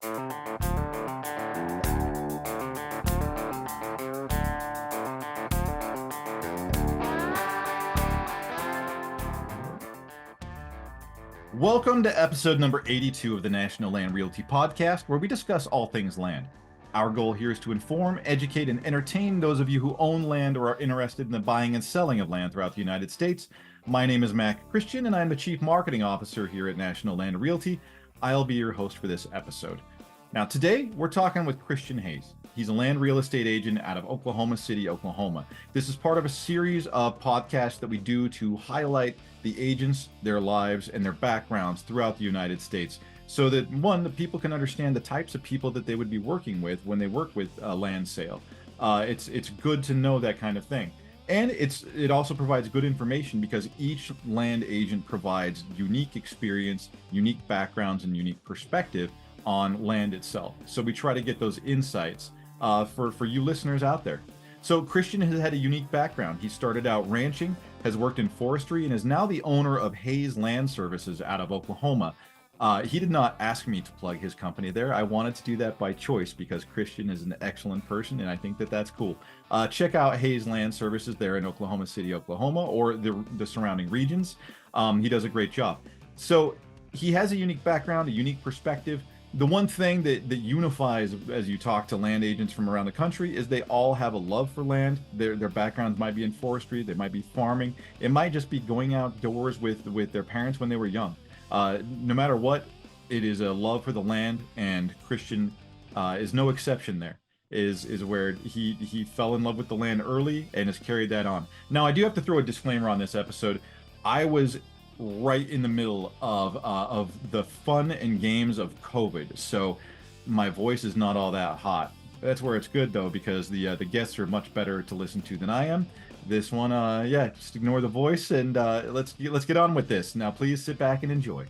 Welcome to episode number 82 of the National Land Realty podcast, where we discuss all things land. Our goal here is to inform, educate, and entertain those of you who own land or are interested in the buying and selling of land throughout the United States. My name is Mac Christian, and I'm the Chief Marketing Officer here at National Land Realty. I'll be your host for this episode. Now, today, we're talking with Christian Hayes. He's a land real estate agent out of Oklahoma City, Oklahoma. This is part of a series of podcasts that we do to highlight the agents, their lives, and their backgrounds throughout the United States, so that, one, the people can understand the types of people that they would be working with when they work with a land sale. It's good to know that kind of thing. And it also provides good information because each land agent provides unique experience, unique backgrounds, and unique perspective on land itself. So we try to get those insights for you listeners out there. So Christian has had a unique background. He started out ranching, has worked in forestry, and is now the owner of Hayes Land Services out of Oklahoma. He did not ask me to plug his company there. I wanted to do that by choice because Christian is an excellent person, and I think that that's cool. Check out Hayes Land Services there in Oklahoma City, Oklahoma, or the surrounding regions. He does a great job. So he has a unique background, a unique perspective. The one thing that unifies as you talk to land agents from around the country is they all have a love for land. Their backgrounds might be in forestry, they might be farming, it might just be going outdoors with their parents when they were young. No matter what, it is a love for the land, and Christian is no exception there. Is where he fell in love with the land early and has carried that on. Now, I do have to throw a disclaimer on this episode. I was right in the middle of the fun and games of COVID, so my voice is not all that hot. That's where it's good though, because the guests are much better to listen to than I am. This one, just ignore the voice and let's get on with this. Now, please sit back and enjoy.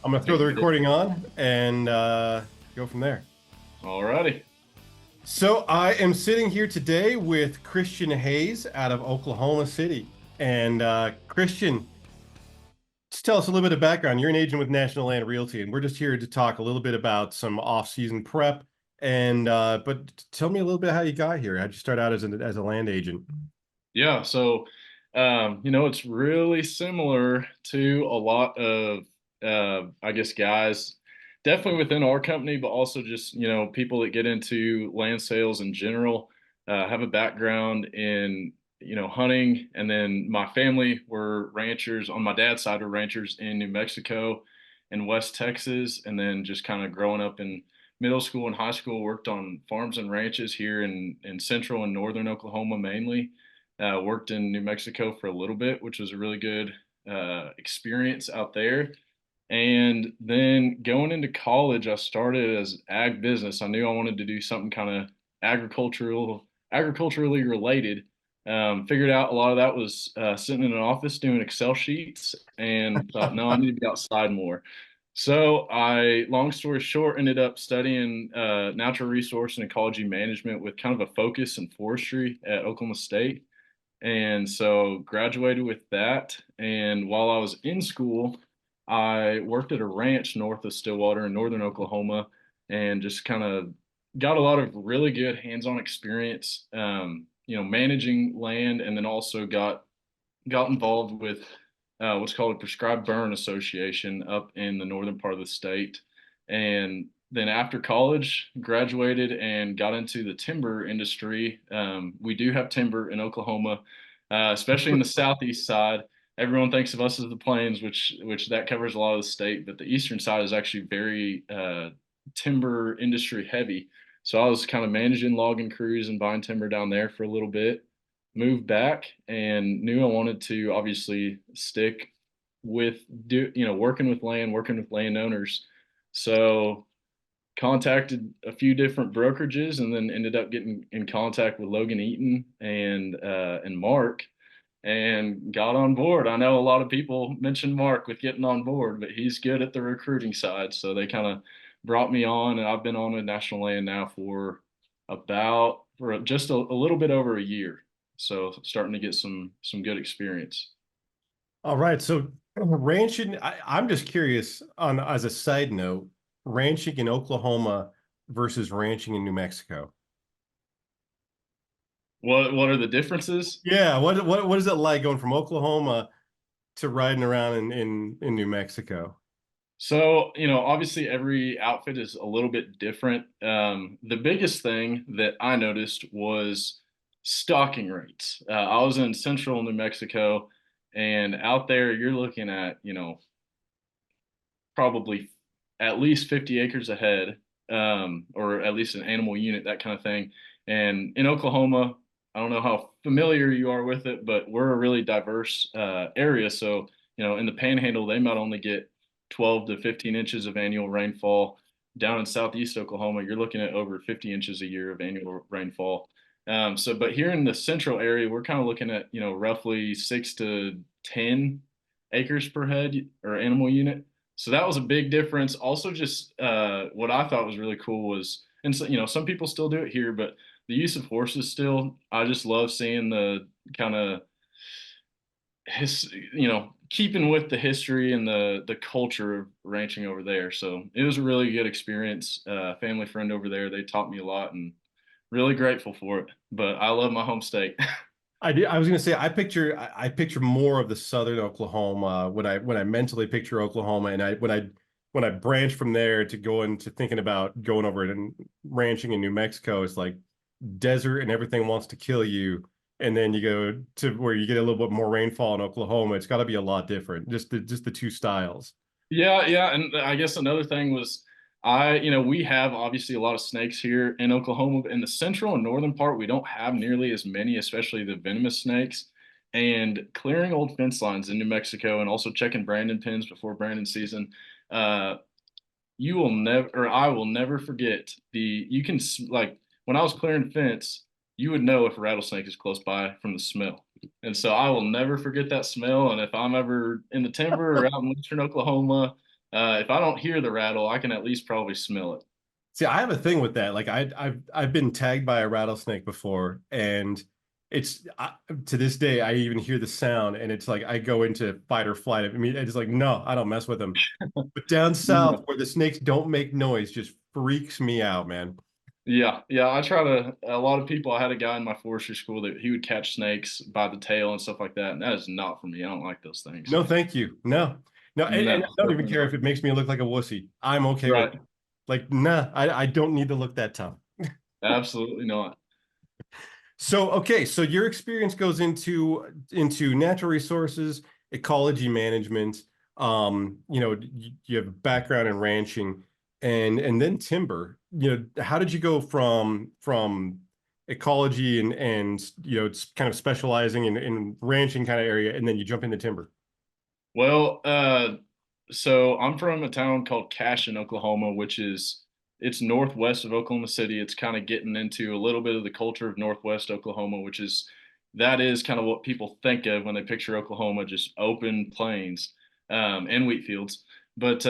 I'm gonna throw the recording on and go from there. Alrighty. So I am sitting here today with Christian Hayes out of Oklahoma City. And Christian, just tell us a little bit of background. You're an agent with National Land Realty, and we're just here to talk a little bit about some off-season prep. And but tell me a little bit how you got here. How'd you start out as a land agent? Yeah, so it's really similar to a lot of I guess guys definitely within our company, but also just, people that get into land sales in general, have a background in, hunting. And then my family were ranchers on my dad's side, were ranchers in New Mexico and West Texas. And then just kind of growing up in middle school and high school, worked on farms and ranches here in central and northern Oklahoma mainly. Worked in New Mexico for a little bit, which was a really good experience out there. And then going into college, I started as ag business. I knew I wanted to do something kind of agriculturally related. Figured out a lot of that was sitting in an office doing Excel sheets, and thought, no, I need to be outside more. So long story short, ended up studying natural resource and ecology management with kind of a focus in forestry at Oklahoma State. And so graduated with that. And while I was in school, I worked at a ranch north of Stillwater in northern Oklahoma, and just kind of got a lot of really good hands-on experience, managing land, and then also got involved with what's called a prescribed burn association up in the northern part of the state. And then after college, graduated and got into the timber industry. We do have timber in Oklahoma, especially in the southeast side. Everyone thinks of us as the plains, which that covers a lot of the state, but the eastern side is actually very timber industry heavy. So I was kind of managing logging crews and buying timber down there for a little bit, moved back, and knew I wanted to obviously stick with working with land, working with landowners. So contacted a few different brokerages, and then ended up getting in contact with Logan Eaton and Mark, and got on board. I know a lot of people mention Mark with getting on board, but he's good at the recruiting side. So they kind of brought me on, and I've been on with National Land now for just a little bit over a year. So starting to get some good experience. All right. So Ranching, I'm just curious on as a side note, ranching in Oklahoma versus ranching in New Mexico. What are the differences? Yeah, what is it like going from Oklahoma to riding around in New Mexico? So, obviously every outfit is a little bit different. The biggest thing that I noticed was stocking rates. I was in central New Mexico, and out there you're looking at, probably at least 50 acres ahead, or at least an animal unit, that kind of thing. And in Oklahoma, I don't know how familiar you are with it, but we're a really diverse area. So, in the panhandle, they might only get 12 to 15 inches of annual rainfall. Down in southeast Oklahoma, you're looking at over 50 inches a year of annual rainfall. But here in the central area, we're kind of looking at, roughly 6 to 10 acres per head or animal unit. So that was a big difference. Also, just what I thought was really cool was, and so, some people still do it here, but the use of horses still, I just love seeing the kind of keeping with the history and the culture of ranching over there. So it was a really good experience. Family friend over there, they taught me a lot and really grateful for it. But I love my home state. I did. I was gonna say I picture more of the southern Oklahoma when I mentally picture Oklahoma, and when I branch from there to go into thinking about going over and ranching in New Mexico, it's like desert and everything wants to kill you, and then you go to where you get a little bit more rainfall in Oklahoma. It's got to be a lot different. Just the two styles. Yeah, yeah, and I guess another thing was we have obviously a lot of snakes here in Oklahoma, but in the central and northern part, we don't have nearly as many, especially the venomous snakes. And clearing old fence lines in New Mexico and also checking Brandon pins before Brandon season, uh, you will never, or I will never forget like when I was clearing fence, you would know if a rattlesnake is close by from the smell. And so I will never forget that smell. And if I'm ever in the timber or out in western Oklahoma, if I don't hear the rattle, I can at least probably smell it. See, I have a thing with that. Like I've been tagged by a rattlesnake before, and to this day I even hear the sound, and it's like I go into fight or flight. I mean, it's like no, I don't mess with them. But down south, where the snakes don't make noise, just freaks me out, man. Yeah, yeah. I try to. A lot of people. I had a guy in my forestry school that he would catch snakes by the tail and stuff like that, and that is not for me. I don't like those things. No, thank you. No, no, and No, I don't even certainly care not. if it makes me look like a wussy. I'm okay with it. Right. Like, nah, I don't need to look that tough. Absolutely not. So, okay, so your experience goes into natural resources, ecology management. You have a background in ranching, and then timber. How did you go from ecology and it's kind of specializing in ranching kind of area, and then you jump into timber? Well, so I'm from a town called Cashin, Oklahoma, which is it's northwest of Oklahoma City. It's kind of getting into a little bit of the culture of Northwest Oklahoma, that is kind of what people think of when they picture Oklahoma, just open plains and wheat fields. But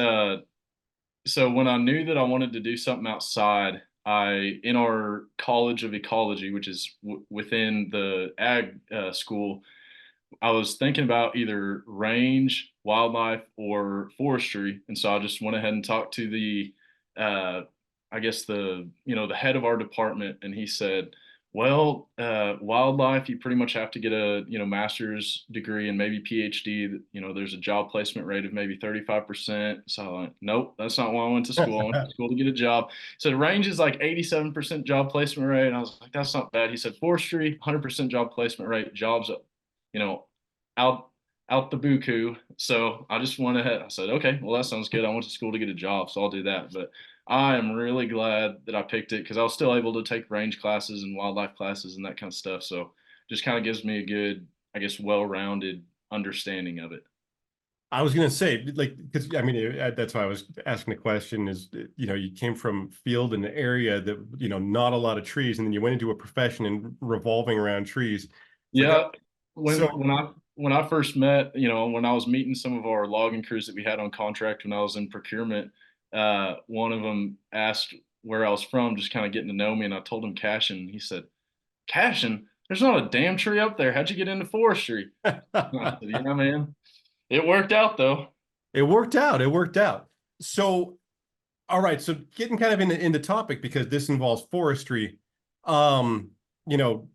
so when I knew that I wanted to do something outside, in our College of Ecology, which is within the ag school, I was thinking about either range, wildlife, or forestry, and so I just went ahead and talked to uh, I guess the head of our department, and he said, "Well, wildlife, you pretty much have to get a master's degree and maybe PhD. There's a job placement rate of maybe 35%." So I'm like, "Nope, that's not why I went to school. I went to school to get a job." So range is like 87% job placement rate, and I was like, "That's not bad." He said, "Forestry, 100% job placement rate, jobs you know, out out the buku." So I just went ahead. I said, okay, well that sounds good. I went to school to get a job, so I'll do that. But I am really glad that I picked it because I was still able to take range classes and wildlife classes and that kind of stuff. So just kind of gives me a good, I guess, well-rounded understanding of it. I was gonna say, like, because I mean, that's why I was asking the question. Is you came from field in an area that not a lot of trees, and then you went into a profession and revolving around trees. It's like, Yeah, so when I first met, when I was meeting some of our logging crews that we had on contract when I was in procurement, one of them asked where I was from, just kind of getting to know me, and I told him Cashin. He said, "Cashin? There's not a damn tree up there. How'd you get into forestry?" I said, "Yeah, man." It worked out though. It worked out. It worked out. So, all right. So getting kind of into topic because this involves forestry. Um, you know,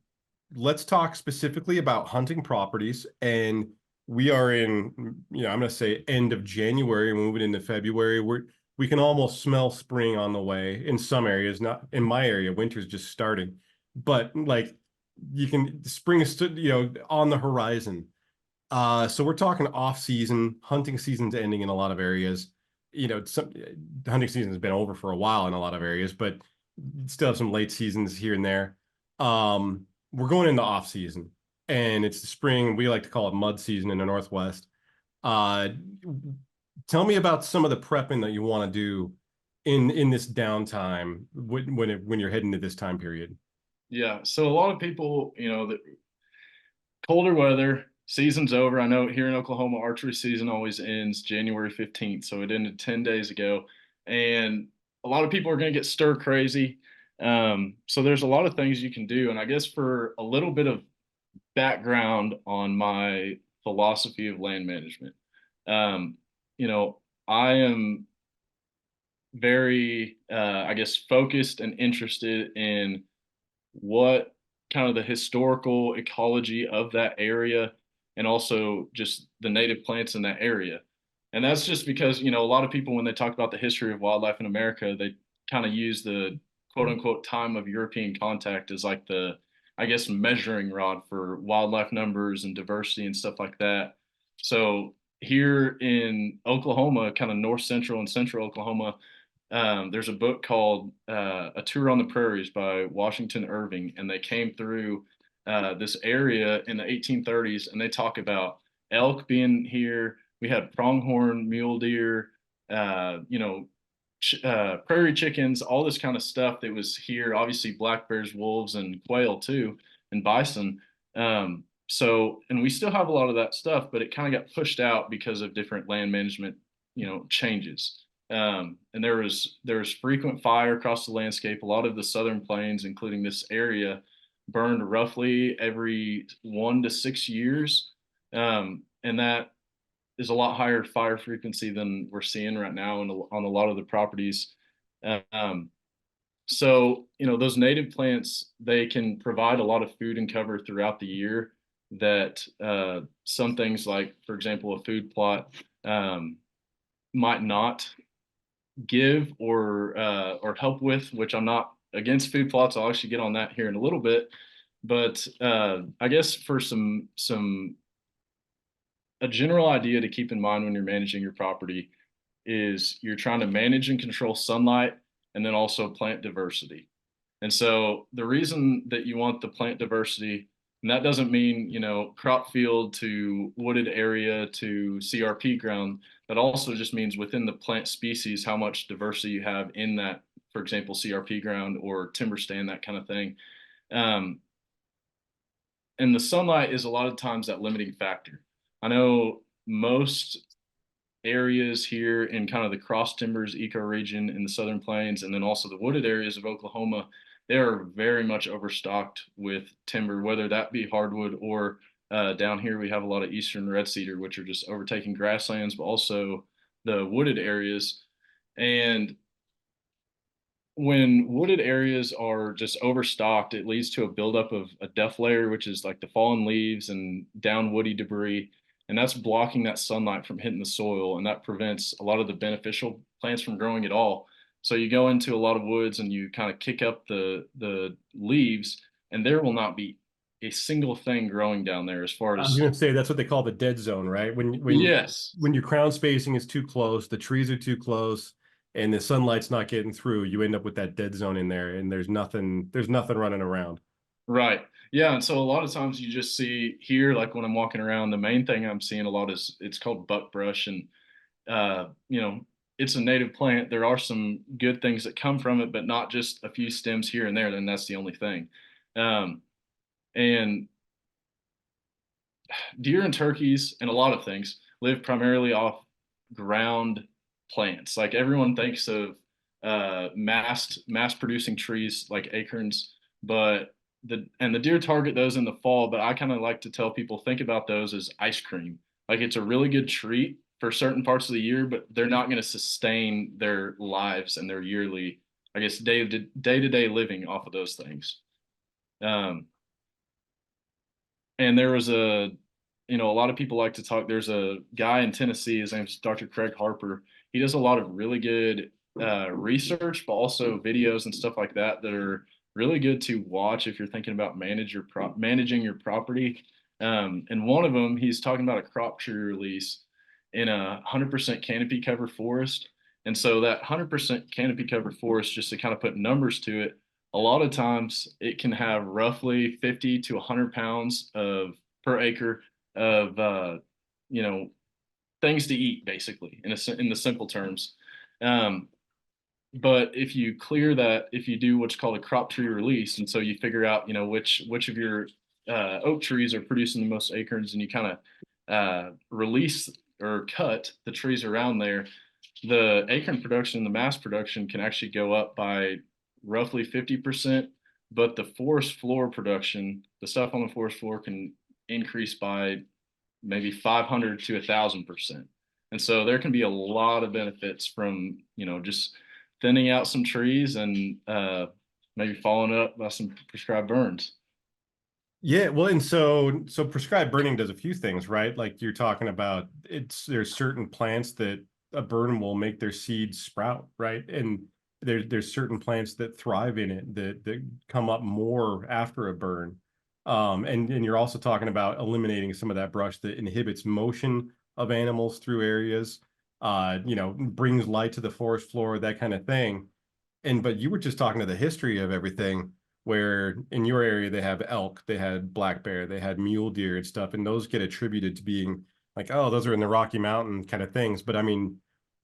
let's talk specifically about hunting properties. And we are in, I'm going to say end of January, moving into February. We can almost smell spring on the way in some areas. Not in my area, winter's just starting, but like you can, spring is on the horizon. So we're talking off season, hunting season's ending in a lot of areas. The hunting season has been over for a while in a lot of areas, but still have some late seasons here and there. We're going into off season, and it's the spring. We like to call it mud season in the Northwest. Uh, Tell me about some of the prepping that you want to do in this downtime when you're heading to this time period. Yeah. So a lot of people, the colder weather, season's over. I know here in Oklahoma, archery season always ends January 15th. So it ended 10 days ago. And a lot of people are going to get stir crazy. So there's a lot of things you can do. And I guess for a little bit of background on my philosophy of land management, um, I am very, I guess, focused and interested in what kind of the historical ecology of that area and also just the native plants in that area. And that's just because, a lot of people, when they talk about the history of wildlife in America, they kind of use the quote unquote time of European contact as like the, I guess, measuring rod for wildlife numbers and diversity and stuff like that. So here in Oklahoma, kind of north central and central Oklahoma, there's a book called A Tour on the Prairies by Washington Irving, and they came through this area in the 1830s, and they talk about elk being here. We had pronghorn mule deer, prairie chickens, all this kind of stuff that was here. Obviously, black bears, wolves, and quail too, and bison. And we still have a lot of that stuff, but it kind of got pushed out because of different land management, changes. And there was frequent fire across the landscape. A lot of the southern plains, including this area, burned roughly every 1 to 6 years, and that is a lot higher fire frequency than we're seeing right now on a lot of the properties. Um, so those native plants, they can provide a lot of food and cover throughout the year. That some things like, for example, a food plot might not give or help with, which I'm not against food plots. I'll actually get on that here in a little bit. But I guess for some a general idea to keep in mind when you're managing your property is you're trying to manage and control sunlight and then also plant diversity. And so the reason that you want the plant diversity, and that doesn't mean, crop field to wooded area to CRP ground, that also just means within the plant species, how much diversity you have in that, for example, CRP ground or timber stand, that kind of thing. Um, and the sunlight is a lot of times that limiting factor. I know most areas here in kind of the cross timbers ecoregion in the southern plains and then also the wooded areas of Oklahoma, they are very much overstocked with timber, whether that be hardwood or down here we have a lot of eastern red cedar, which are just overtaking grasslands, but also the wooded areas. And when wooded areas are just overstocked, it leads to a buildup of a duff layer, which is like the fallen leaves and down woody debris. And that's blocking that sunlight from hitting the soil. And that prevents a lot of the beneficial plants from growing at all. So you go into a lot of woods and you kind of kick up the leaves, and there will not be a single thing growing down there as far I was as. going to say that's what they call the dead zone, right? Yes. When your crown spacing is too close, the trees are too close, and the sunlight's not getting through, you end up with that dead zone in there, and there's nothing running around. Right. Yeah. And so a lot of times you just see here, like when I'm walking around, the main thing I'm seeing a lot is it's called buckbrush. And, uh, you know, it's a native plant. There are some good things that come from it, but not just a few stems here and there. Then that's the only thing. Um, and deer and turkeys and a lot of things live primarily off ground plants. Like everyone thinks of mass producing trees like acorns, but the deer target those in the fall. But I kind of like to tell people think about those as ice cream. Like it's a really good treat for certain parts of the year, but they're not going to sustain their lives and their yearly, I guess, day to day living off of those things. Um, and there was a lot of people like to talk. There's a guy in Tennessee. His name's Dr. Craig Harper. He does a lot of really good research, but also videos and stuff like that that are really good to watch if you're thinking about managing your property. And one of them, he's talking about a crop tree release in a 100% canopy cover forest. And so that 100% canopy cover forest, just to kind of put numbers to it, a lot of times it can have roughly 50 to 100 pounds of per acre of things to eat, basically, in the simple terms. Um, but if you clear that, if you do what's called a crop tree release, and so you figure out which of your oak trees are producing the most acorns, and you kind of release or cut the trees around there, the acorn production, the mass production can actually go up by roughly 50%, but the forest floor production, the stuff on the forest floor, can increase by maybe 500 to 1,000%. And so there can be a lot of benefits from, just thinning out some trees and maybe following up by some prescribed burns. Yeah, well, and so prescribed burning does a few things, right? Like you're talking about, there's certain plants that a burn will make their seeds sprout, right? And there's certain plants that thrive in it that come up more after a burn. And you're also talking about eliminating some of that brush that inhibits motion of animals through areas, brings light to the forest floor, that kind of thing. But you were just talking to the history of everything, where in your area they have elk, they had black bear, they had mule deer and stuff, and those get attributed to being like, oh, those are in the Rocky Mountain kind of things. But I mean,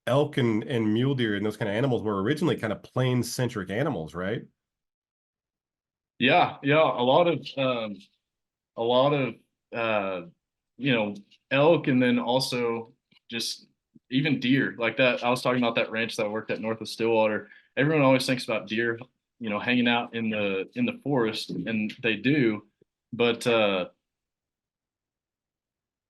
elk and mule deer and those kind of animals were originally kind of plains centric animals, right? Yeah, yeah, a lot of uh, you know elk, and then also just even deer like that. I was talking about that ranch that I worked at north of Stillwater. Everyone always thinks about deer, hanging out in the forest, and they do, but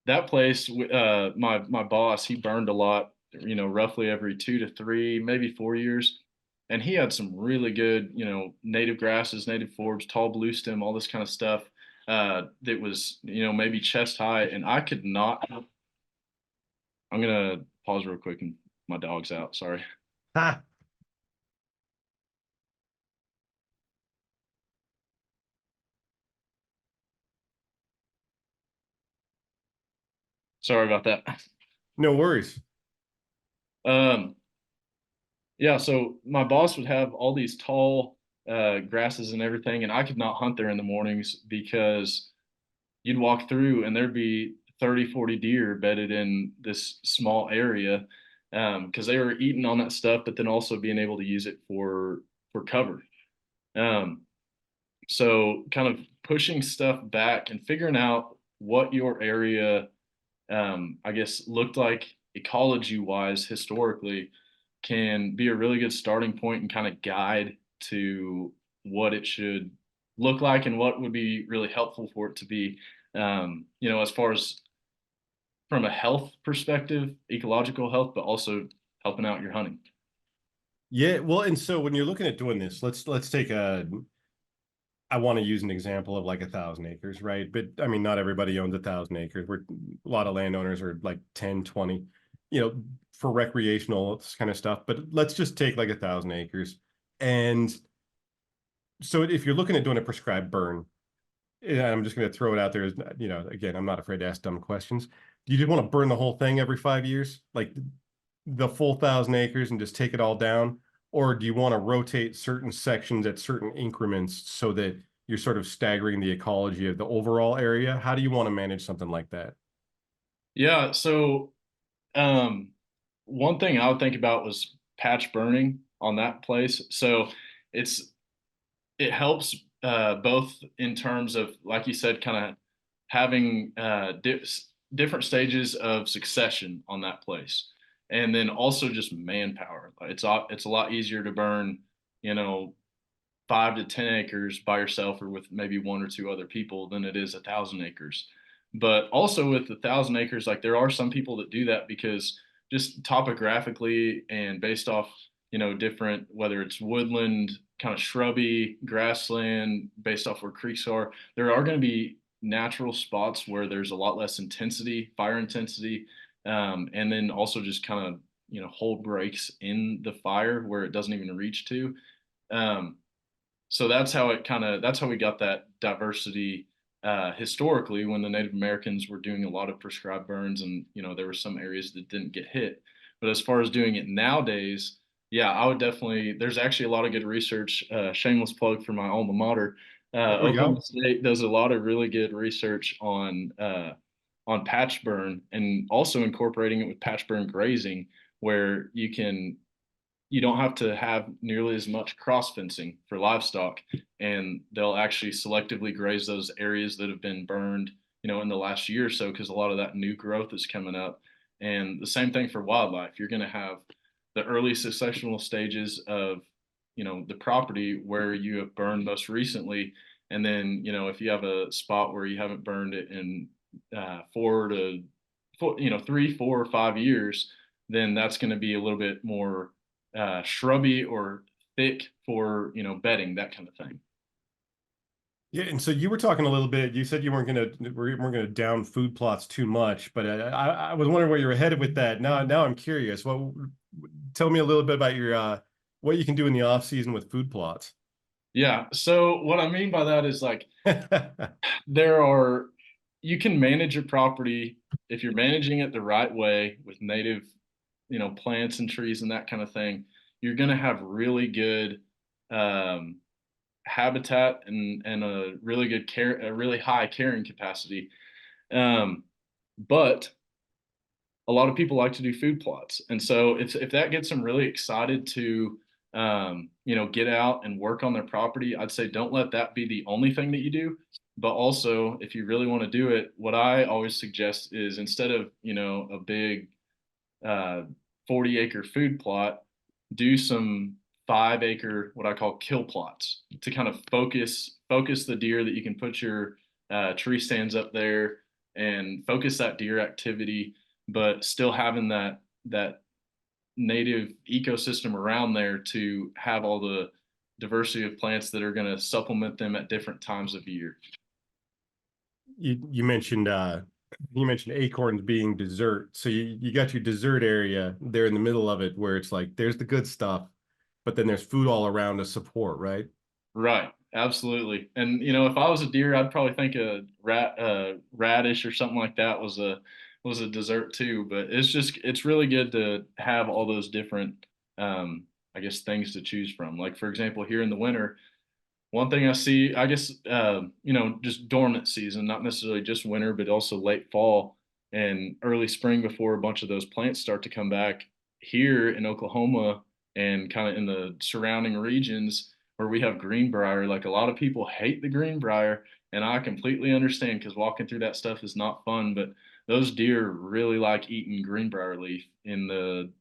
that place, my boss, he burned a lot, roughly every 2 to 3, maybe 4 years, and he had some really good, native grasses, native forbs, tall blue stem, all this kind of stuff. That was, maybe chest high, and I could not. I'm gonna pause real quick, and my dog's out. Sorry. Ha. Sorry about that. No worries. Um, yeah, so my boss would have all these tall grasses and everything, and I could not hunt there in the mornings because you'd walk through and there'd be 30, 40 deer bedded in this small area, because they were eating on that stuff, but then also being able to use it for cover. Um, so kind of pushing stuff back and figuring out what your area, I guess, looked like ecology wise historically, can be a really good starting point and kind of guide to what it should look like and what would be really helpful for it to be. As far as from a health perspective, ecological health, but also helping out your hunting. Yeah, well, and so when you're looking at doing this, let's take I want to use an example of like 1,000 acres, right? But I mean, not everybody owns 1,000 acres. A lot of landowners are like 10, 20, for recreational kind of stuff. But let's just take like 1,000 acres. And so if you're looking at doing a prescribed burn, and I'm just going to throw it out there as, again, I'm not afraid to ask dumb questions. Do you just want to burn the whole thing every 5 years? Like the full 1,000 acres and just take it all down? Or do you want to rotate certain sections at certain increments so that you're sort of staggering the ecology of the overall area? How do you want to manage something like that? Yeah. So um, one thing I would think about was patch burning on that place. So it's it helps both in terms of, like you said, kind of having different stages of succession on that place, and then also just manpower. It's a lot easier to burn, you know, 5 to 10 acres by yourself or with maybe one or two other people than it is 1,000 acres. But also with the 1,000 acres, like there are some people that do that because just topographically and based off, different, whether it's woodland, kind of shrubby, grassland, based off where creeks are, there are going to be natural spots where there's a lot less intensity, fire intensity, and then also just kind of, hold breaks in the fire where it doesn't even reach to. Um, so that's how we got that diversity historically when the Native Americans were doing a lot of prescribed burns, and there were some areas that didn't get hit. But as far as doing it nowadays, yeah, I would definitely. There's actually a lot of good research. Shameless plug for my alma mater. There we Oklahoma go. State does a lot of really good research on patch burn and also incorporating it with patch burn grazing, where you don't have to have nearly as much cross fencing for livestock, and they'll actually selectively graze those areas that have been burned, in the last year or so, because a lot of that new growth is coming up. And the same thing for wildlife. You're going to have the early successional stages of, the property where you have burned most recently, and then, if you have a spot where you haven't burned it in 3, 4, or 5 years, then that's going to be a little bit more shrubby or thick for bedding, that kind of thing. Yeah, and so you were talking a little bit. You said you weren't gonna down food plots too much, but I was wondering where you were headed with that. Now I'm curious. Tell me a little bit about your what you can do in the off season with food plots. Yeah. So what I mean by that is like there are you can manage your property if you're managing it the right way with native, plants and trees and that kind of thing. You're going to have really good um, habitat and a really good care, a really high carrying capacity. Um, but a lot of people like to do food plots. And so if that gets them really excited to, get out and work on their property, I'd say don't let that be the only thing that you do. But also, if you really want to do it, what I always suggest is instead of, a big uh, 40-acre food plot, do some 5-acre, what I call kill plots, to kind of focus the deer that you can put your tree stands up there and focus that deer activity, but still having that native ecosystem around there to have all the diversity of plants that are going to supplement them at different times of year. You mentioned acorns being dessert. So you got your dessert area there in the middle of it where it's like there's the good stuff, but then there's food all around to support, right? Right, absolutely. And if I was a deer, I'd probably think a radish or something like that was a dessert too. But it's really good to have all those different, I guess, things to choose from. Like for example, here in the winter, one thing I see, I guess, just dormant season, not necessarily just winter, but also late fall and early spring before a bunch of those plants start to come back here in Oklahoma and kind of in the surrounding regions where we have greenbrier. Like a lot of people hate the greenbrier, and I completely understand because walking through that stuff is not fun, but those deer really like eating greenbrier leaf in the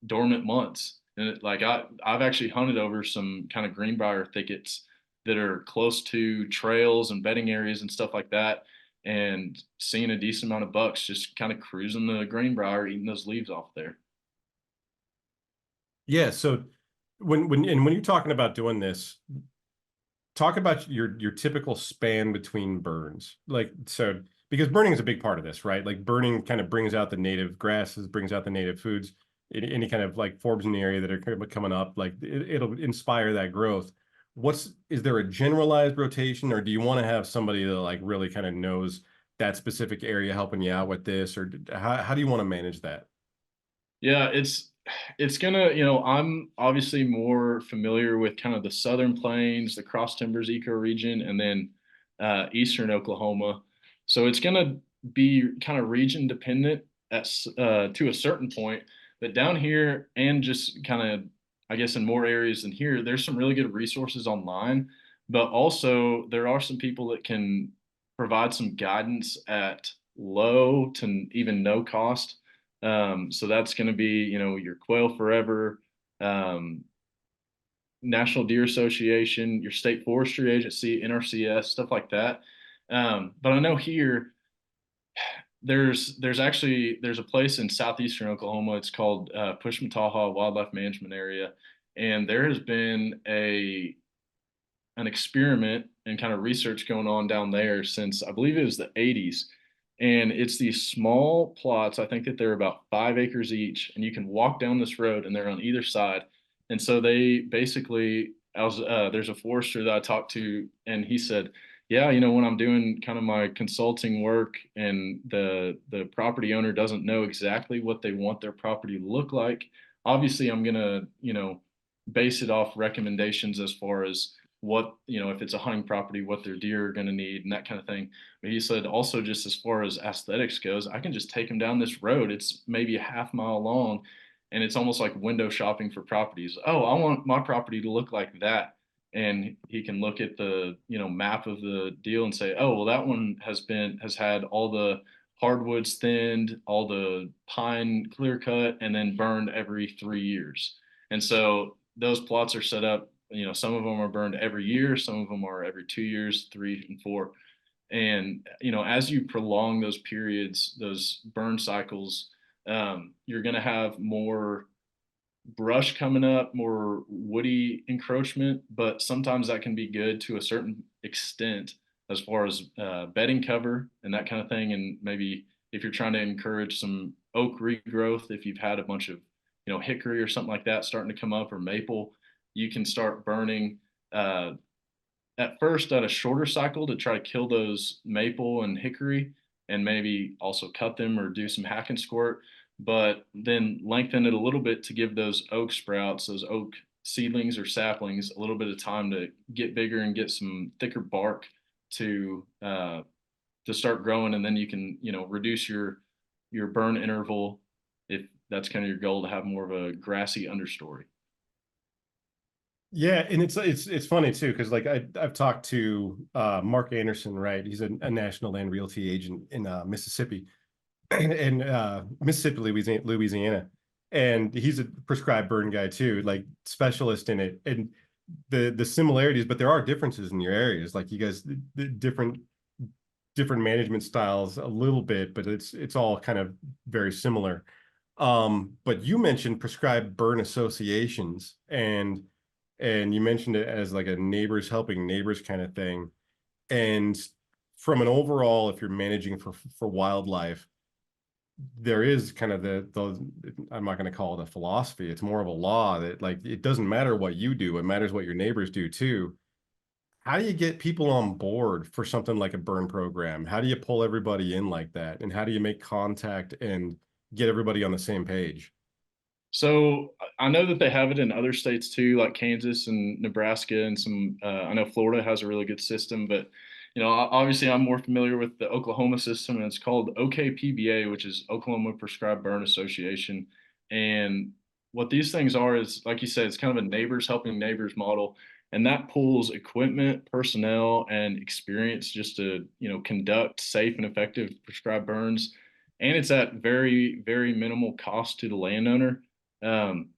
dormant months. And like I've actually hunted over some kind of greenbrier thickets that are close to trails and bedding areas and stuff like that, and seeing a decent amount of bucks just kind of cruising the greenbrier, eating those leaves off there. Yeah. So when you're talking about doing this, talk about your typical span between burns. Like so because burning is a big part of this, right? Like burning kind of brings out the native grasses, brings out the native foods, any kind of like forbs in the area that are kind of coming up, like it'll inspire that growth. Is there a generalized rotation, or do you want to have somebody that like really kind of knows that specific area helping you out with this, or how do you want to manage that? Yeah, it's gonna, I'm obviously more familiar with kind of the southern plains, the cross timbers ecoregion, and then eastern Oklahoma. So it's gonna be kind of region dependent to a certain point. But down here and just kind of, I guess, in more areas than here, there's some really good resources online. But also there are some people that can provide some guidance at low to even no cost. So that's going to be, your Quail Forever, um, National Deer Association, your State Forestry Agency, NRCS, stuff like that. But I know here There's a place in southeastern Oklahoma. It's called Pushmataha Wildlife Management Area, and there has been a an experiment and kind of research going on down there since I believe it was the 80s. And it's these small plots. I think that they're about 5 acres each, and you can walk down this road and they're on either side. And so they basically, there's a forester that I talked to, and he said, yeah, when I'm doing kind of my consulting work and the property owner doesn't know exactly what they want their property to look like, obviously I'm gonna, base it off recommendations as far as what, if it's a hunting property, what their deer are going to need and that kind of thing. But he said also, just as far as aesthetics goes, I can just take them down this road. It's maybe a half mile long, and it's almost like window shopping for properties. Oh, I want my property to look like that. And he can look at the, map of the deal and say, oh, well, that one has had all the hardwoods thinned, all the pine clear cut, and then burned every 3 years. And so those plots are set up, some of them are burned every year, some of them are every 2 years, 3 and 4. And, as you prolong those periods, those burn cycles, you're going to have more brush coming up, more woody encroachment, but sometimes that can be good to a certain extent as far as bedding cover and that kind of thing. And maybe if you're trying to encourage some oak regrowth, if you've had a bunch of, hickory or something like that starting to come up, or maple, you can start burning at first at a shorter cycle to try to kill those maple and hickory, and maybe also cut them or do some hack and squirt, but then lengthen it a little bit to give those oak sprouts, those oak seedlings or saplings, a little bit of time to get bigger and get some thicker bark to start growing. And then you can, reduce your burn interval if that's kind of your goal, to have more of a grassy understory. Yeah, and it's funny too, because like I've talked to Mark Anderson, right? He's a National Land Realty agent in Mississippi, and Mississippi, Louisiana, and he's a prescribed burn guy too, like specialist in it. And the similarities, but there are differences in your areas. Like you guys, the different management styles a little bit, but it's all kind of very similar. But you mentioned prescribed burn associations, and you mentioned it as like a neighbors helping neighbors kind of thing. And from an overall, if you're managing for wildlife, there is kind of the I'm not going to call it a philosophy. It's more of a law that like it doesn't matter what you do, it matters what your neighbors do too. How do you get people on board for something like a burn program? How do you pull everybody in like that? And how do you make contact and get everybody on the same page? So I know that they have it in other states too, like Kansas and Nebraska, and some. I know Florida has a really good system, but obviously I'm more familiar with the Oklahoma system, and it's called OKPBA, which is Oklahoma Prescribed Burn Association. And what these things are is, like you said, it's kind of a neighbors helping neighbors model, and that pulls equipment, personnel, and experience just to conduct safe and effective prescribed burns, and it's at very very minimal cost to the landowner. um,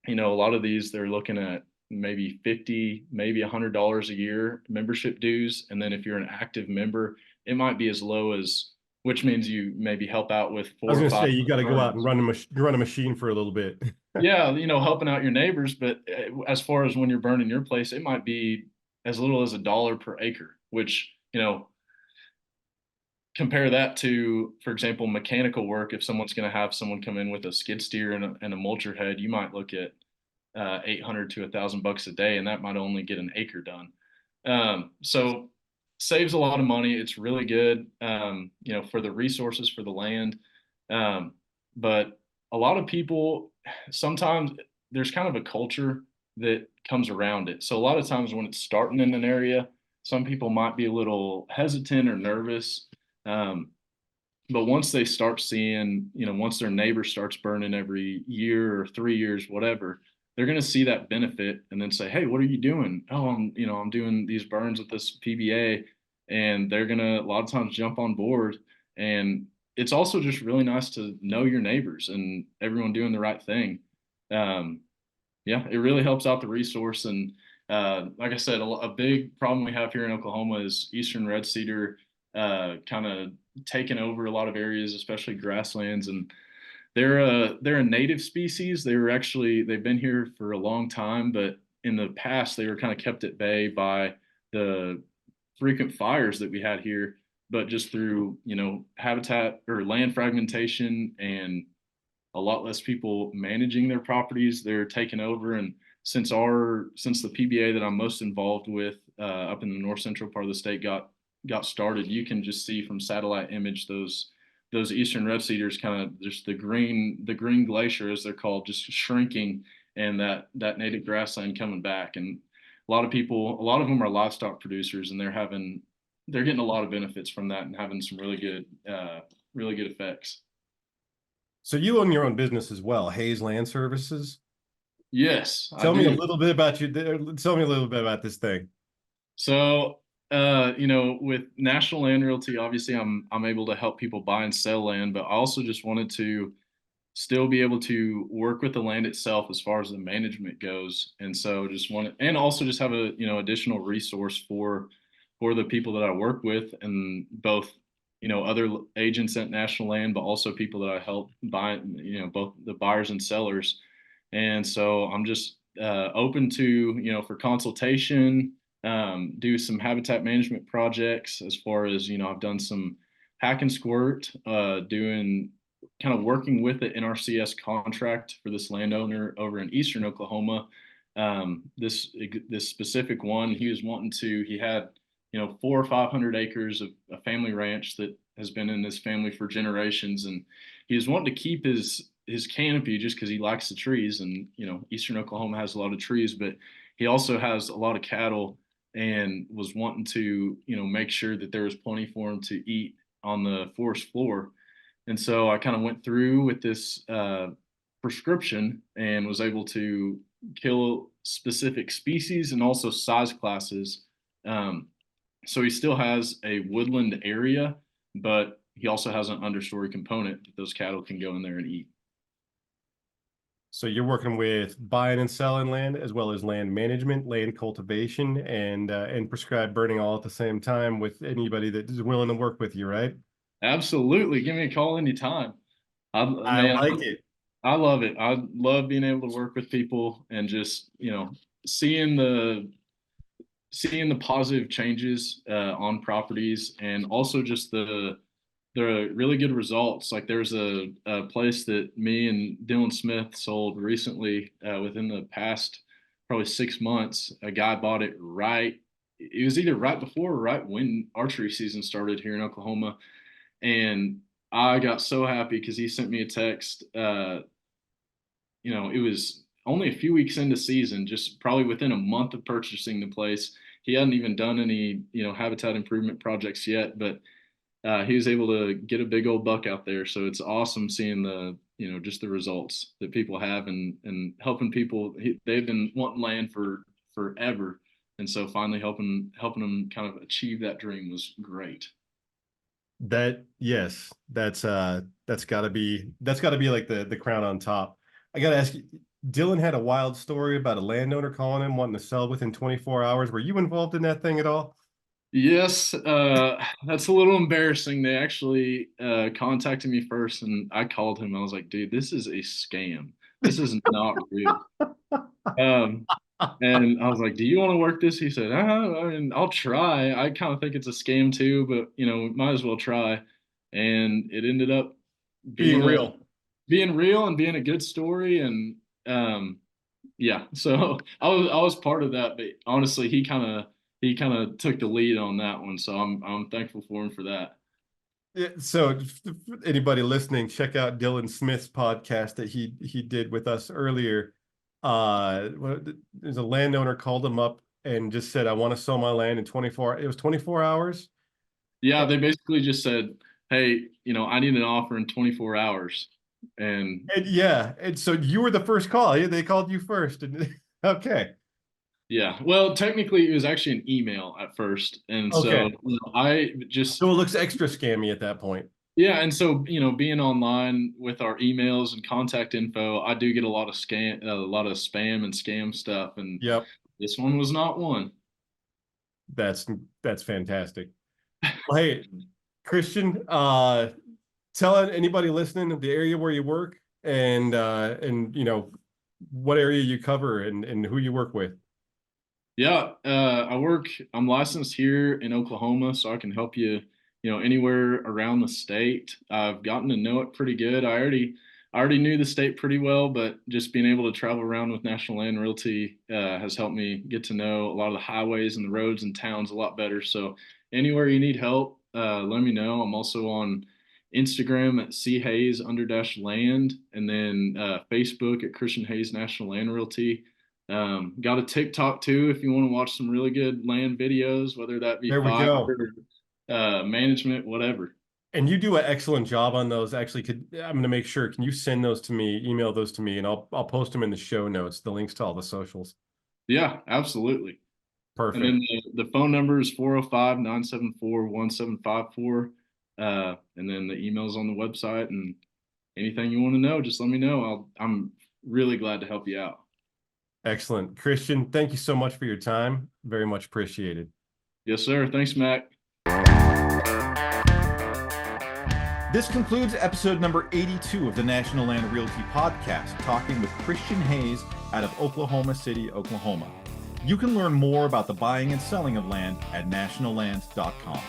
a lot of these they're looking at maybe 50, maybe $100 a year membership dues. And then if you're an active member, it might be as low as, which means you maybe help out with I was four or going to five say you got to go out and burns. run a machine for a little bit. Yeah, helping out your neighbors. But as far as when you're burning your place, it might be as little as $1 per acre, which, compare that to, for example, mechanical work. If someone's going to have someone come in with a skid steer and a mulcher head, you might look at 800 to $1,000 a day, and that might only get an acre done. So saves a lot of money. It's really good, for the resources for the land. Um, but a lot of people, sometimes there's kind of a culture that comes around it. So a lot of times when it's starting in an area, some people might be a little hesitant or nervous. Um, but once they start seeing, once their neighbor starts burning every year or 3 years, whatever, they're going to see that benefit and then say, hey, what are you doing? Oh, I'm doing these burns with this PBA. And they're going to a lot of times jump on board. And it's also just really nice to know your neighbors and everyone doing the right thing. Um, yeah, it really helps out the resource. And like I said, a big problem we have here in Oklahoma is eastern red cedar. kind of taken over a lot of areas, especially grasslands. And they're a native species. They've been here for a long time, but in the past they were kind of kept at bay by the frequent fires that we had here. But just through habitat or land fragmentation and a lot less people managing their properties, they're taken over. And since the PBA that I'm most involved with up in the north central part of the state got started, you can just see from satellite image those eastern red cedars kind of just the green glacier as they're called just shrinking, and that native grassland coming back. And a lot of them are livestock producers, and they're getting a lot of benefits from that and having some really good effects. So you own your own business as well, Hayes Land Services. Yes, I Tell me a do. little bit about you. Tell me a little bit about this thing. So, with National Land Realty, obviously I'm able to help people buy and sell land, but I also just wanted to still be able to work with the land itself as far as the management goes. And so and also just have a, additional resource for the people that I work with, and both, other agents at National Land, but also people that I help buy, both the buyers and sellers. And so I'm just open to, for consultation, do some habitat management projects as far as, I've done some hack and squirt, doing kind of working with the NRCS contract for this landowner over in eastern Oklahoma. This specific one, he had 400 or 500 acres of a family ranch that has been in this family for generations, and he was wanting to keep his canopy just because he likes the trees. And eastern Oklahoma has a lot of trees, but he also has a lot of cattle, and was wanting to make sure that there was plenty for him to eat on the forest floor. And so I kind of went through with this prescription and was able to kill specific species and also size classes. Um, so he still has a woodland area, but he also has an understory component that those cattle can go in there and eat. So you're working with buying and selling land as well as land management, land cultivation, and prescribed burning all at the same time with anybody that is willing to work with you, right? Absolutely. Give me a call anytime. I Man, like it. I love it. I love being able to work with people and just, seeing the seeing the positive changes on properties, and also just the really good results. Like there's a place that me and Dylan Smith sold recently within the past probably 6 months. A guy bought it right. It was either right before or right when archery season started here in Oklahoma. And I got so happy because he sent me a text. It was only a few weeks into season, just probably within a month of purchasing the place. He hadn't even done any, habitat improvement projects yet, but he was able to get a big old buck out there. So it's awesome seeing just the results that people have, and helping people. They've been wanting land for forever. And so finally helping them kind of achieve that dream was great. Yes, that's gotta be like the crown on top. I gotta ask you, Dylan had a wild story about a landowner calling him wanting to sell within 24 hours. Were you involved in that thing at all? Yes, that's a little embarrassing. They actually contacted me first, and I called him. I was like, "Dude, this is a scam. This is not real." Um, and I was like, "Do you want to work this?" He said, I mean, I'll try. I kind of think it's a scam too, but might as well try." And it ended up Being being a real. being real and being a good story. And yeah, so I was part of that, but honestly, he kind of took the lead on that one, so I'm thankful for him for that. Yeah, so anybody listening, check out Dylan Smith's podcast that he did with us earlier. There's a landowner called him up and just said, "I want to sell my land in 24." It was 24 hours. Yeah, they basically just said, "Hey, I need an offer in 24 hours," and And yeah, and so you were the first call. Yeah, they called you first. And okay, yeah, well, technically it was actually an email at first, and so okay. I So just it looks extra scammy at that point. yeah, and so being online with our emails and contact info, I do get a lot of spam and scam stuff, and Yep, this one was not one. that's that's fantastic. Well, hey, Christian, tell anybody listening the area where you work and what area you cover and who you work with. Yeah, I'm licensed here in Oklahoma, so I can help you, anywhere around the state. I've gotten to know it pretty good. I already knew the state pretty well, but just being able to travel around with National Land Realty has helped me get to know a lot of the highways and the roads and towns a lot better. So anywhere you need help, let me know. I'm also on Instagram at @Hayes _ land, and then Facebook at Christian Hayes National Land Realty. Got a TikTok too if you want to watch some really good land videos, whether that be There we fire go. or management, whatever. And you do an excellent job on those. Actually, I'm going to make sure. Can you send those to me, email those to me, and I'll post them in the show notes, the links to all the socials. Yeah, absolutely. And Perfect. then the phone number is 405-974-1754. And then the email's on the website, and anything you want to know, just let me know. I'm really glad to help you out. Excellent. Christian, thank you so much for your time. Very much appreciated. Yes, sir. Thanks, Mac. This concludes episode number 82 of the National Land Realty podcast, talking with Christian Hayes out of Oklahoma City, Oklahoma. You can learn more about the buying and selling of land at nationallands.com.